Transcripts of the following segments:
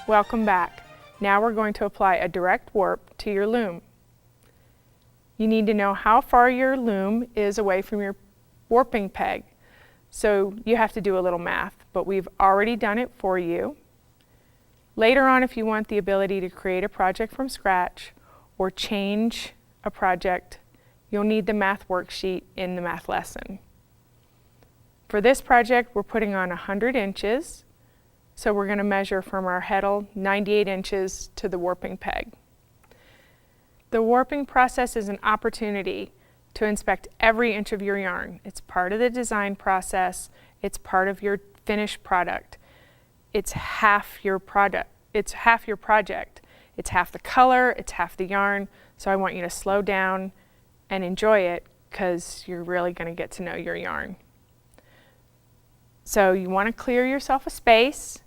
Welcome back. Now we're going to apply a direct warp to your loom. You need to know how far your loom is away from your warping peg. So you have to do a little math, but we've already done it for you. Later on, if you want the ability to create a project from scratch or change a project, you'll need the math worksheet in the math lesson. For this project, we're putting on 100 inches. So we're going to measure from our heddle 98 inches to the warping peg. The warping process is an opportunity to inspect every inch of your yarn. It's part of the design process. It's part of your finished product. It's half your product. It's half your project. It's half the color, it's half the yarn. So I want you to slow down and enjoy it because you're really going to get to know your yarn. So you want to clear yourself a space.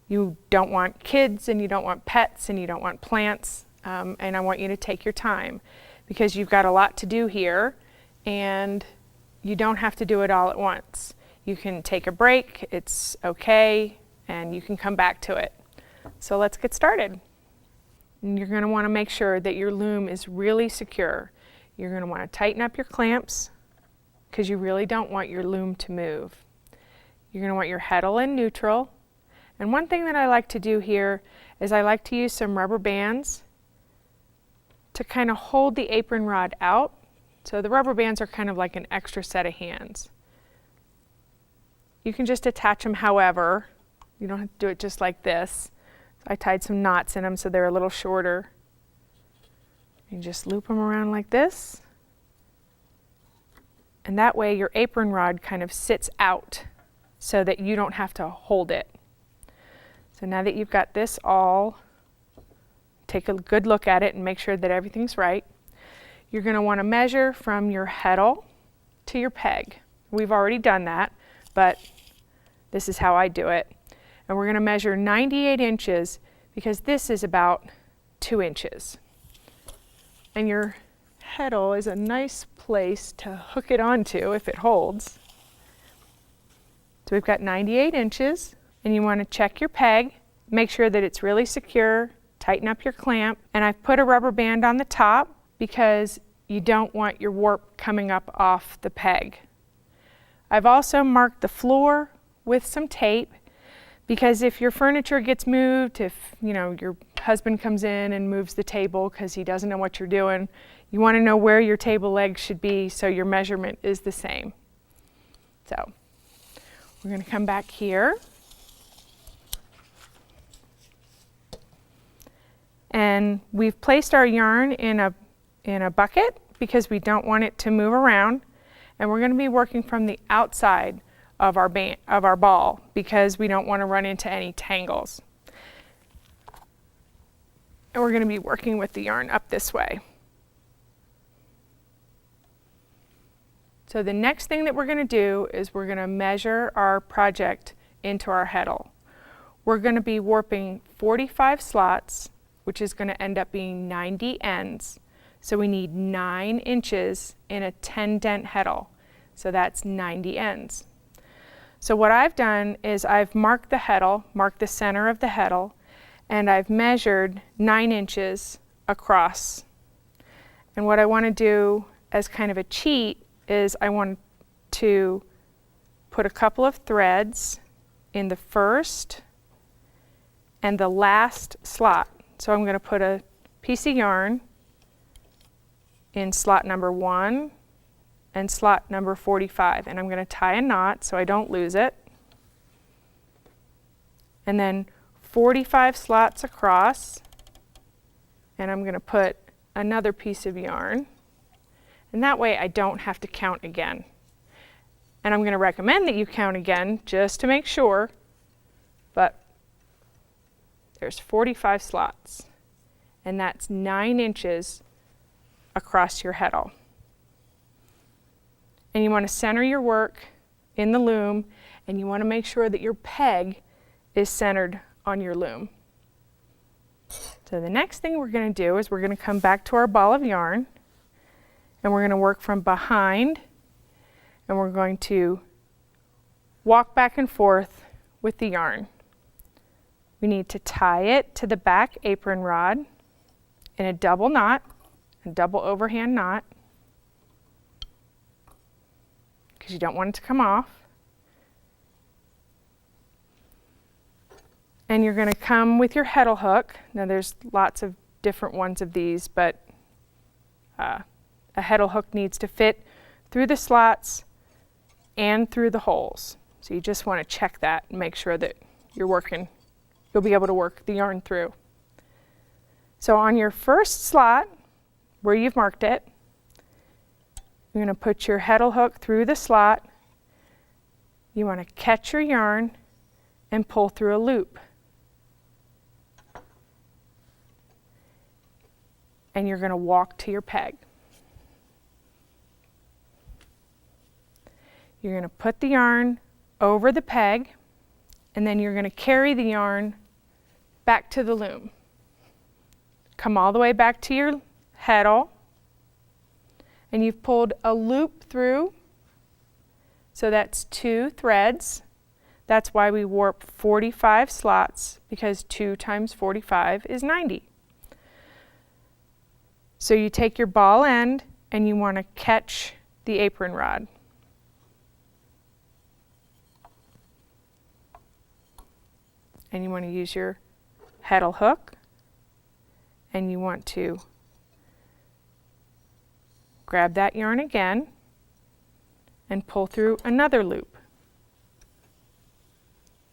You don't want kids and you don't want pets and you don't want plants. And I want you to take your time because you've got a lot to do here and you don't have to do it all at once. You can take a break, it's okay, and you can come back to it. So let's get started. And you're going to want to make sure that your loom is really secure. You're going to want to tighten up your clamps because you really don't want your loom to move. You're going to want your heddle in neutral. And one thing that I like to do here is I like to use some rubber bands to kind of hold the apron rod out. So the rubber bands are kind of like an extra set of hands. You can just attach them however. You don't have to do it just like this. So I tied some knots in them so they're a little shorter. You just loop them around like this. And that way your apron rod kind of sits out so that you don't have to hold it. So now that you've got this all, take a good look at it and make sure that everything's right. You're going to want to measure from your heddle to your peg. We've already done that, but this is how I do it. And we're going to measure 98 inches because this is about 2 inches. And your heddle is a nice place to hook it onto if it holds. So we've got 98 inches, and you want to check your peg, make sure that it's really secure, tighten up your clamp, and I've put a rubber band on the top because you don't want your warp coming up off the peg. I've also marked the floor with some tape because if your furniture gets moved, if your husband comes in and moves the table because he doesn't know what you're doing, you want to know where your table legs should be so your measurement is the same. So we're going to come back here. And we've placed our yarn in a bucket because we don't want it to move around. And we're going to be working from the outside of our ball because we don't want to run into any tangles. And we're going to be working with the yarn up this way. So the next thing that we're going to do is we're going to measure our project into our heddle. We're going to be warping 45 slots, which is going to end up being 90 ends. So we need 9 inches in a 10 dent heddle. So that's 90 ends. So what I've done is I've marked the heddle, marked the center of the heddle, and I've measured 9 inches across. And what I want to do as kind of a cheat is I want to put a couple of threads in the first and the last slot. So I'm going to put a piece of yarn in slot number 1 and slot number 45, and I'm going to tie a knot so I don't lose it. And then 45 slots across, and I'm going to put another piece of yarn, and that way I don't have to count again. And I'm going to recommend that you count again just to make sure, but there's 45 slots, and that's 9 inches across your heddle. And you want to center your work in the loom, and you want to make sure that your peg is centered on your loom. So the next thing we're going to do is we're going to come back to our ball of yarn, and we're going to work from behind, and we're going to walk back and forth with the yarn. we need to tie it to the back apron rod in a double knot, a double overhand knot, because you don't want it to come off. And you're going to come with your heddle hook. Now there's lots of different ones of these, but a heddle hook needs to fit through the slots and through the holes. So you just want to check that and make sure that you'll be able to work the yarn through. So on your first slot, where you've marked it, you're going to put your heddle hook through the slot. You want to catch your yarn and pull through a loop. And you're going to walk to your peg. You're going to put the yarn over the peg, and then you're going to carry the yarn back to the loom. Come all the way back to your heddle, and you've pulled a loop through, so that's 2 threads. That's why we warp 45 slots, because 2 times 45 is 90. So you take your ball end and you want to catch the apron rod. And you want to use your heddle hook, and you want to grab that yarn again and pull through another loop.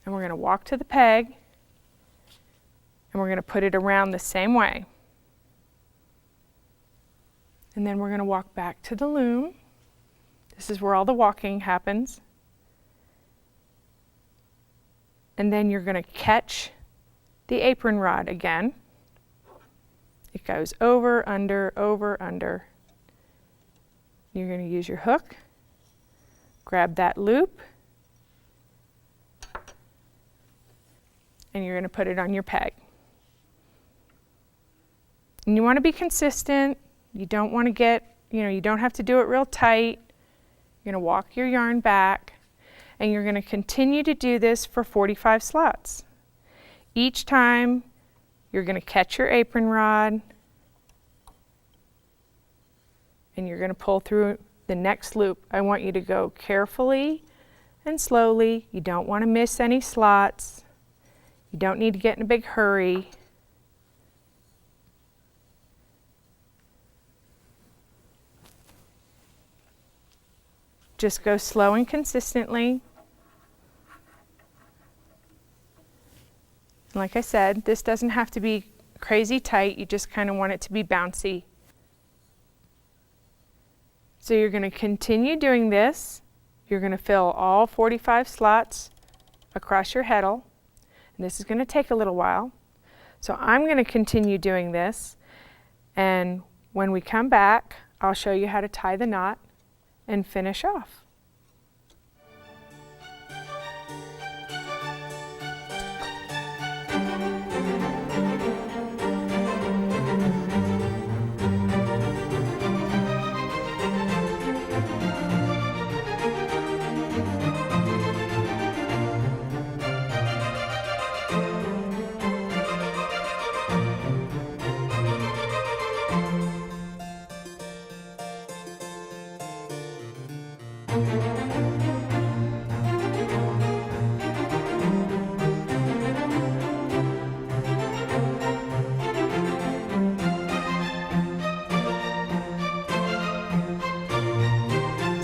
And we're going to walk to the peg, and we're going to put it around the same way. And then we're going to walk back to the loom. This is where all the walking happens. And then you're going to catch the apron rod again. It goes over, under, over, under. You're going to use your hook, grab that loop, and you're going to put it on your peg. And you want to be consistent. You don't want to get, you don't have to do it real tight. You're going to walk your yarn back, and you're going to continue to do this for 45 slots. Each time you're going to catch your apron rod, and you're going to pull through the next loop. I want you to go carefully and slowly. You don't want to miss any slots. You don't need to get in a big hurry. Just go slow and consistently. Like I said, this doesn't have to be crazy tight. You just kind of want it to be bouncy. So you're going to continue doing this. You're going to fill all 45 slots across your heddle. And this is going to take a little while. So I'm going to continue doing this. And when we come back, I'll show you how to tie the knot and finish off.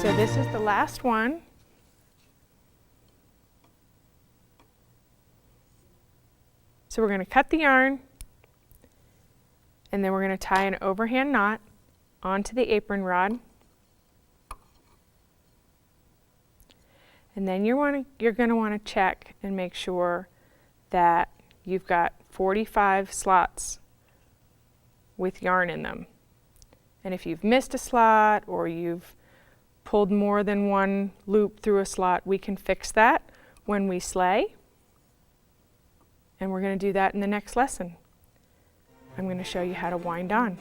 So this is the last one. So we're going to cut the yarn, and then we're going to tie an overhand knot onto the apron rod. And then you're going to want to check and make sure that you've got 45 slots with yarn in them. And if you've missed a slot or you've pulled more than one loop through a slot, we can fix that when we slay. And we're going to do that in the next lesson. I'm going to show you how to wind on.